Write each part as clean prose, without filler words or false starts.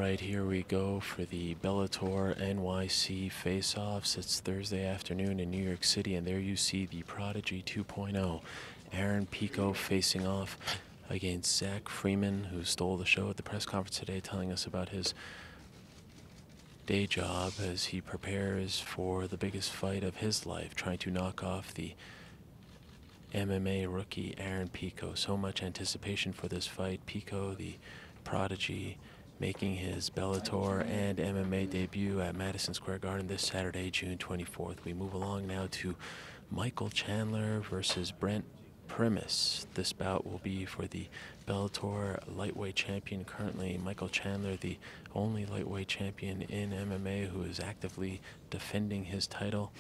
right, here we go for the Bellator NYC face-offs. It's Thursday afternoon in New York City, and there you see the Prodigy 2.0, Aaron Pico, facing off against Zach Freeman, who stole the show at the press conference today, telling us about his day job as he prepares for the biggest fight of his life, trying to knock off the MMA rookie Aaron Pico. So much anticipation for this fight. Pico, the Prodigy, making his Bellator and MMA debut at Madison Square Garden this Saturday, June 24th. We move along now to Michael Chandler versus Brent Primus. This bout will be for the Bellator lightweight champion. Currently, Michael Chandler, the only lightweight champion in MMA who is actively defending his title.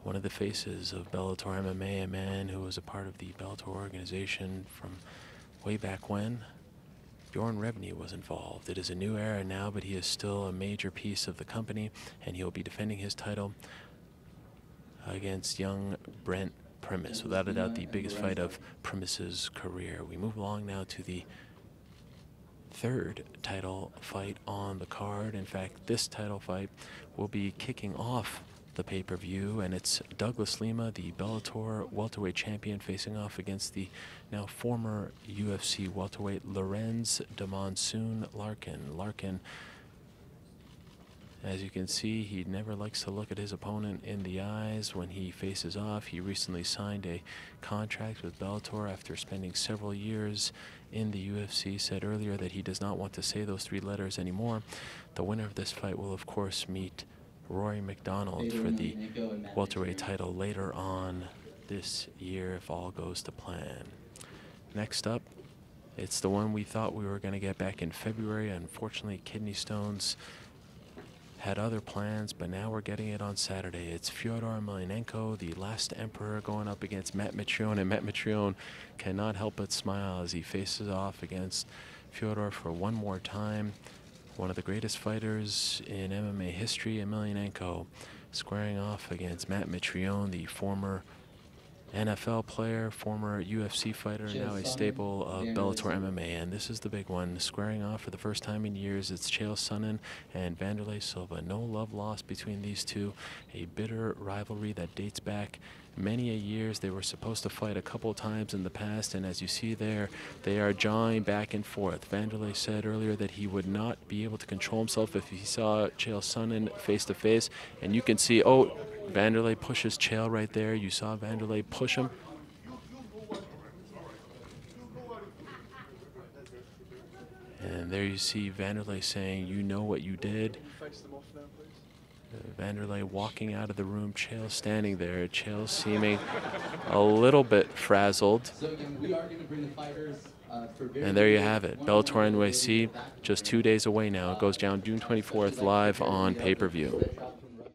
One of the faces of Bellator MMA, a man who was a part of the Bellator organization from way back when. Bjorn Rebney was involved. It is a new era now, but he is still a major piece of the company, and he'll be defending his title against young Brent Primus. Without a doubt, the biggest fight of Primus's career. We move along now to the third title fight on the card. In fact, this title fight will be kicking off the pay-per-view, and it's Douglas Lima, the Bellator welterweight champion, facing off against the now former UFC welterweight Lorenz de Monsoon Larkin. Larkin, as you can see, he never likes to look at his opponent in the eyes when he faces off. He recently signed a contract with Bellator after spending several years in the UFC. Said earlier that he does not want to say those three letters anymore. The winner of this fight will, of course, meet Rory McDonald for the welterweight title later on this year, if all goes to plan. Next up, it's the one we thought we were going to get back in February. Unfortunately, kidney stones had other plans, but now we're getting it on Saturday. It's Fyodor Emelianenko, the last emperor, going up against Matt Mitrione, and Matt Mitrione cannot help but smile as he faces off against Fyodor for one more time. One of the greatest fighters in MMA history, Emelianenko, squaring off against Matt Mitrione, the former NFL player, former UFC fighter, now a staple of Bellator MMA. And this is the big one, squaring off for the first time in years. It's Chael Sonnen and Wanderlei Silva. No love lost between these two. A bitter rivalry that dates back many a years. They were supposed to fight a couple times in the past, and as you see there, they are jawing back and forth. Wanderlei said earlier that he would not be able to control himself if he saw Chael Sonnen face to face, and you can see, oh, Wanderlei pushes Chael right there. You saw Wanderlei push him. And there you see Wanderlei saying, "You know what you did." Wanderlei walking out of the room, Chael standing there. Chael seeming a little bit frazzled. And there you have it. Bellator NYC, just 2 days away now. It goes down June 24th live on pay-per-view.